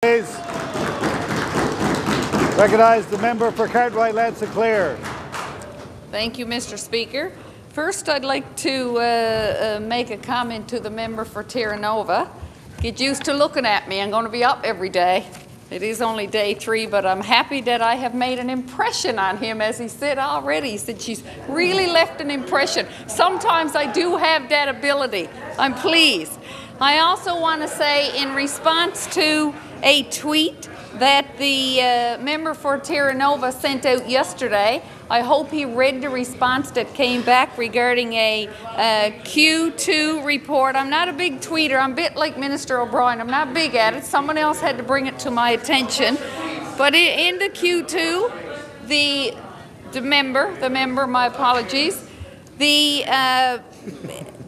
Please recognize the member for Cartwright-L'Anse and Clair. Thank you, Mr. Speaker. First, I'd like to make a comment to the member for Terranova. Get used to looking at me. I'm going to be up every day. It is only day 3, but I'm happy that I have made an impression on him, as he said already. He said she's really left an impression. Sometimes I do have that ability. I'm pleased. I also want to say, in response to a tweet that the member for Terranova sent out yesterday, I hope he read the response that came back regarding a Q2 report. I'm not a big tweeter. I'm a bit like Minister O'Brien. I'm not big at it. Someone else had to bring it to my attention. But in the Q2, the member, my apologies,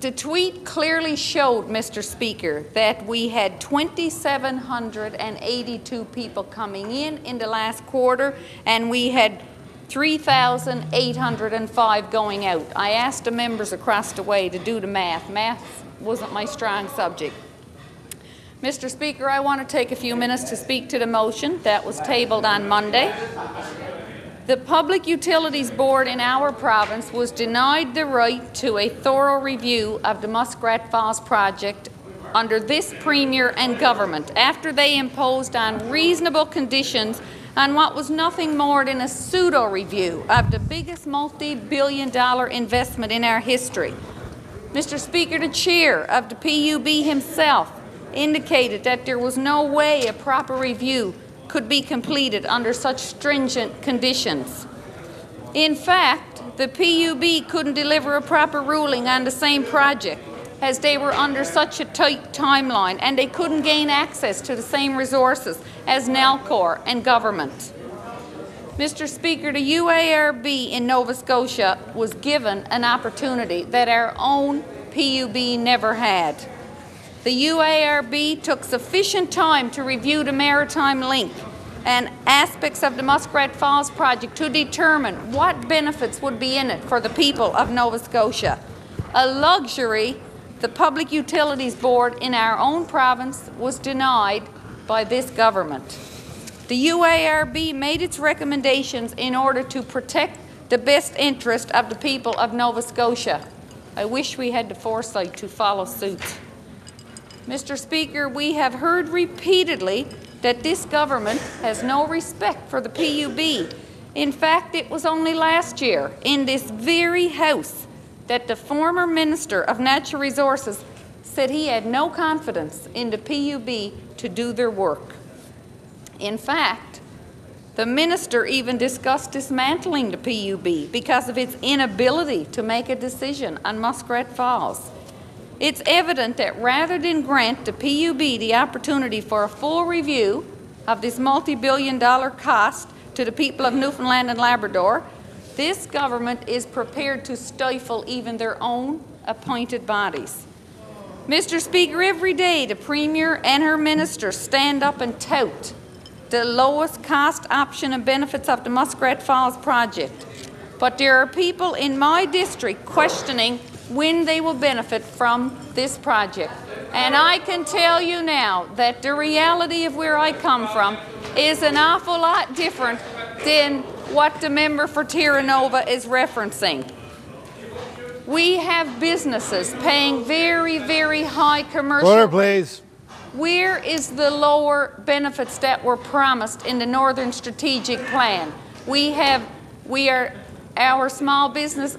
the tweet clearly showed, Mr. Speaker, that we had 2,782 people coming in the last quarter, and we had 3,805 going out. I asked the members across the way to do the math. Math wasn't my strong subject. Mr. Speaker, I want to take a few minutes to speak to the motion that was tabled on Monday. The Public Utilities Board in our province was denied the right to a thorough review of the Muskrat Falls project under this Premier and government after they imposed unreasonable conditions on what was nothing more than a pseudo-review of the biggest multi-billion-dollar investment in our history. Mr. Speaker, the chair of the PUB himself indicated that there was no way a proper review could be completed under such stringent conditions. In fact, the PUB couldn't deliver a proper ruling on the same project as they were under such a tight timeline, and they couldn't gain access to the same resources as Nalcor and government. Mr. Speaker, the UARB in Nova Scotia was given an opportunity that our own PUB never had. The UARB took sufficient time to review the maritime link and aspects of the Muskrat Falls project to determine what benefits would be in it for the people of Nova Scotia, a luxury the Public Utilities Board in our own province was denied by this government. The UARB made its recommendations in order to protect the best interest of the people of Nova Scotia. I wish we had the foresight to follow suit. Mr. Speaker, we have heard repeatedly that this government has no respect for the PUB. In fact, it was only last year in this very House that the former Minister of Natural Resources said he had no confidence in the PUB to do their work. In fact, the minister even discussed dismantling the PUB because of its inability to make a decision on Muskrat Falls. It's evident that rather than grant the PUB the opportunity for a full review of this multi-billion-dollar cost to the people of Newfoundland and Labrador, this government is prepared to stifle even their own appointed bodies. Mr. Speaker, every day the Premier and her ministers stand up and tout the lowest cost option and benefits of the Muskrat Falls project. But there are people in my district questioning when they will benefit from this project. And I can tell you now that the reality of where I come from is an awful lot different than what the member for Terranova is referencing. We have businesses paying very, very high commercial. Order, please. Where is the lower benefits that were promised in the Northern Strategic Plan? Our small business,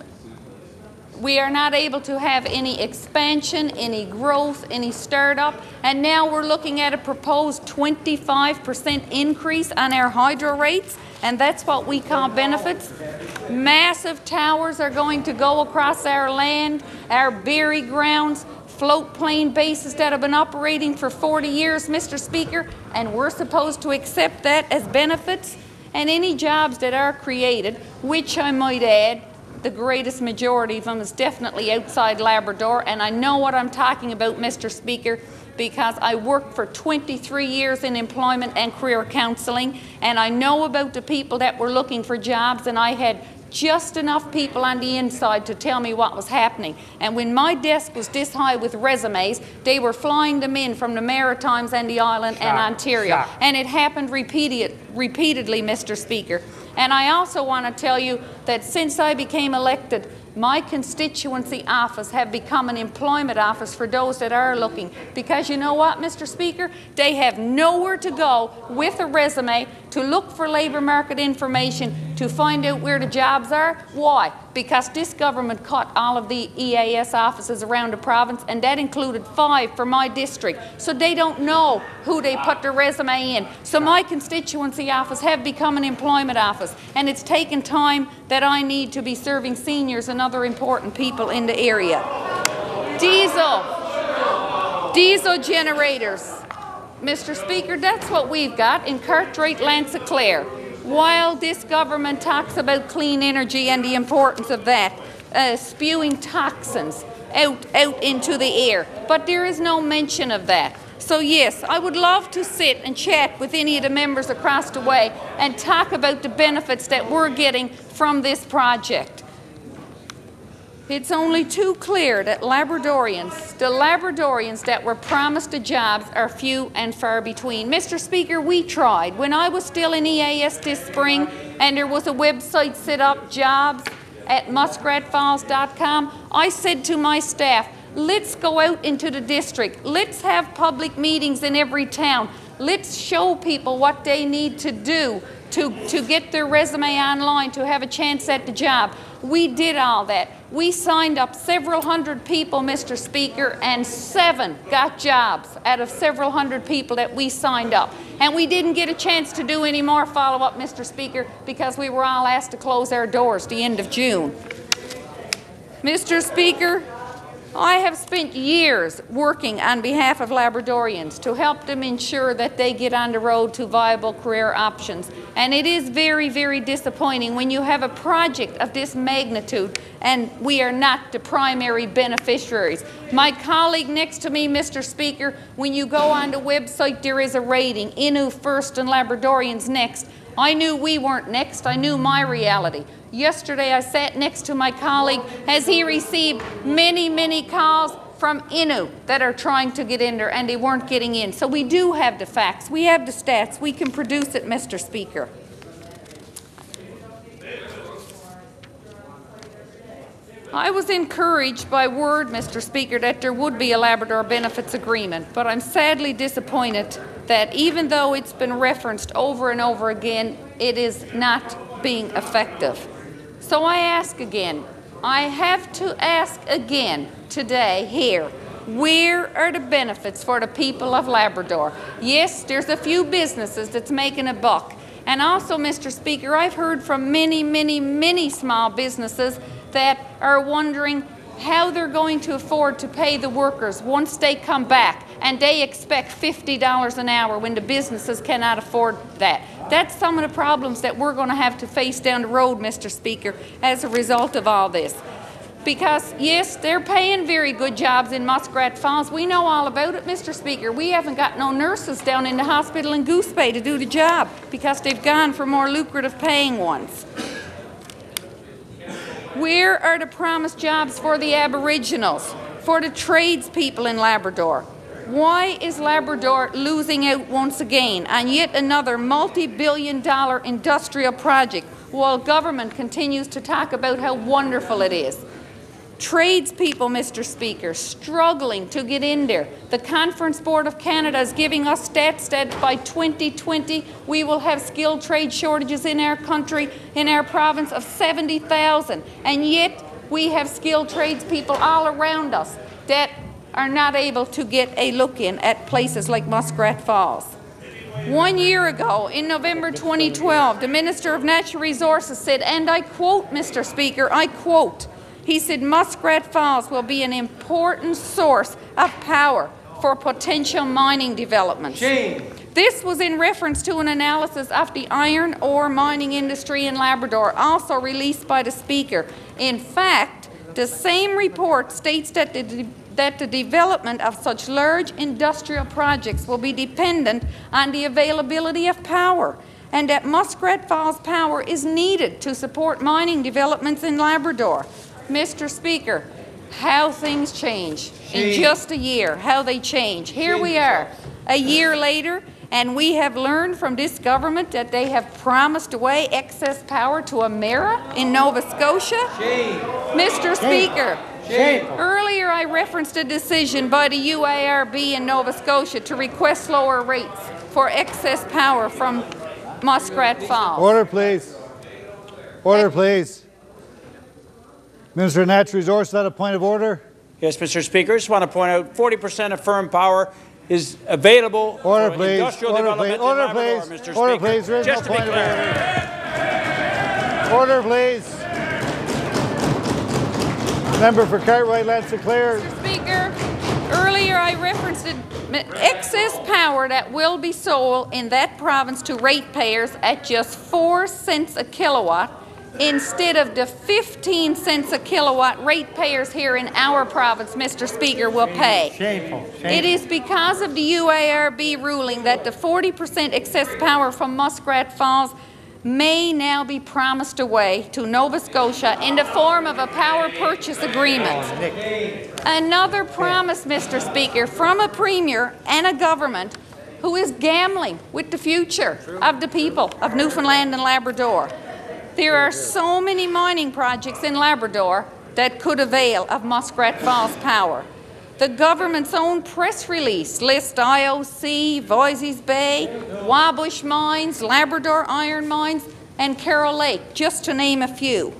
we are not able to have any expansion, any growth, any startup, and now we're looking at a proposed 25% increase on our hydro rates, and that's what we call benefits. Massive towers are going to go across our land, our buried grounds, float plane bases that have been operating for 40 years, Mr. Speaker, and we're supposed to accept that as benefits. And any jobs that are created, which I might add, the greatest majority of them is definitely outside Labrador, and I know what I'm talking about, Mr. Speaker, because I worked for 23 years in employment and career counselling, and I know about the people that were looking for jobs, and I had just enough people on the inside to tell me what was happening. And when my desk was this high with resumes, they were flying them in from the Maritimes and the island and Ontario. And it happened repeatedly, Mr. Speaker. And I also want to tell you that since I became elected, my constituency office have become an employment office for those that are looking. Because you know what, Mr. Speaker? They have nowhere to go with a resume to look for labour market information, to find out where the jobs are. Why? Because this government cut all of the EAS offices around the province, and that included 5 for my district. So they don't know who they put their resume in. So my constituency office have become an employment office, and it's taken time that I need to be serving seniors and other important people in the area. Diesel generators. Mr. Speaker, that's what we've got in Cartwright-L'Anse, Clair. While this government talks about clean energy and the importance of that, spewing toxins out into the air, but there is no mention of that. So yes, I would love to sit and chat with any of the members across the way and talk about the benefits that we're getting from this project. It's only too clear that the Labradorians that were promised the jobs are few and far between. Mr. Speaker, we tried. When I was still in EAS this spring and there was a website set up, jobs at muskratfalls.com, I said to my staff, let's go out into the district. Let's have public meetings in every town. Let's show people what they need to do to get their resume online, to have a chance at the job. We did all that. We signed up several hundred people, Mr. Speaker, and 7 got jobs out of several hundred people that we signed up. And we didn't get a chance to do any more follow-up, Mr. Speaker, because we were all asked to close our doors the end of June. Mr. Speaker, I have spent years working on behalf of Labradorians to help them ensure that they get on the road to viable career options. And it is very, very disappointing when you have a project of this magnitude and we are not the primary beneficiaries. My colleague next to me, Mr. Speaker, when you go on the website, there is a rating, Innu first and Labradorians next. I knew we weren't next. I knew my reality. Yesterday I sat next to my colleague as he received many, many calls from Innu that are trying to get in there and they weren't getting in. So we do have the facts. We have the stats. We can produce it, Mr. Speaker. I was encouraged by word, Mr. Speaker, that there would be a Labrador Benefits Agreement, but I'm sadly disappointed that even though it's been referenced over and over again, it is not being effective. So I ask again, I have to ask again today here, where are the benefits for the people of Labrador? Yes, there's a few businesses that's making a buck. And also, Mr. Speaker, I've heard from many, many, many small businesses that are wondering how they're going to afford to pay the workers once they come back and they expect $50 an hour when the businesses cannot afford that. That's some of the problems that we're going to have to face down the road, Mr. Speaker, as a result of all this. Because, yes, they're paying very good jobs in Muskrat Falls. We know all about it, Mr. Speaker. We haven't got no nurses down in the hospital in Goose Bay to do the job because they've gone for more lucrative paying ones. Where are the promised jobs for the Aboriginals, for the tradespeople in Labrador? Why is Labrador losing out once again on yet another multi-billion-dollar industrial project while government continues to talk about how wonderful it is? Tradespeople, Mr. Speaker, struggling to get in there. The Conference Board of Canada is giving us stats that by 2020 we will have skilled trade shortages in our country, in our province of 70,000, and yet we have skilled tradespeople all around us that are not able to get a look in at places like Muskrat Falls. 1 year ago, in November 2012, the Minister of Natural Resources said, and I quote, Mr. Speaker, I quote, he said, Muskrat Falls will be an important source of power for potential mining developments. This was in reference to an analysis of the iron ore mining industry in Labrador, also released by the Speaker. In fact, the same report states that the development of such large industrial projects will be dependent on the availability of power. and that Muskrat Falls power is needed to support mining developments in Labrador. Mr. Speaker, how things change in just a year, how they change. Here we are, a year later, and we have learned from this government that they have promised away excess power to Emera in Nova Scotia. Mr. Speaker, earlier I referenced a decision by the UARB in Nova Scotia to request lower rates for excess power from Muskrat Falls. Order, please. Order, please. Minister of Natural Resources, that a point of order? Yes, Mr. Speaker. I just want to point out 40% of firm power is available for industrial development in Labrador, Mr. Speaker. Order, please. There is no point of order. Order, please. Member for Cartwright-L'Anse, Clair. Mr. Speaker, earlier I referenced excess power that will be sold in that province to ratepayers at just 4 cents a kilowatt instead of the 15 cents a kilowatt ratepayers here in our province, Mr. Speaker, will pay. Shameful. It is because of the UARB ruling that the 40% excess power from Muskrat Falls may now be promised away to Nova Scotia in the form of a power purchase agreement. Another promise, Mr. Speaker, from a Premier and a government who is gambling with the future of the people of Newfoundland and Labrador. There are so many mining projects in Labrador that could avail of Muskrat Falls power. The government's own press release lists IOC, Voisey's Bay, Wabush Mines, Labrador Iron Mines, and Carroll Lake, just to name a few.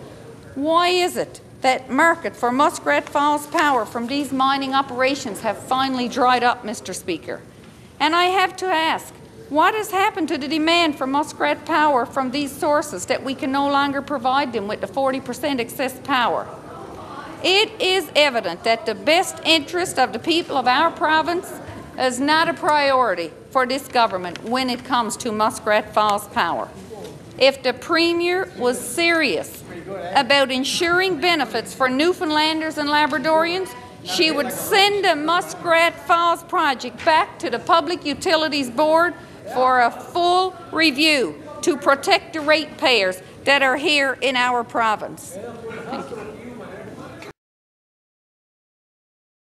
Why is it that market for Muskrat Falls power from these mining operations have finally dried up, Mr. Speaker? And I have to ask, what has happened to the demand for Muskrat power from these sources that we can no longer provide them with the 40% excess power? It is evident that the best interest of the people of our province is not a priority for this government when it comes to Muskrat Falls power. If the Premier was serious about ensuring benefits for Newfoundlanders and Labradorians, she would send the Muskrat Falls project back to the Public Utilities Board for a full review to protect the ratepayers that are here in our province. Thank you.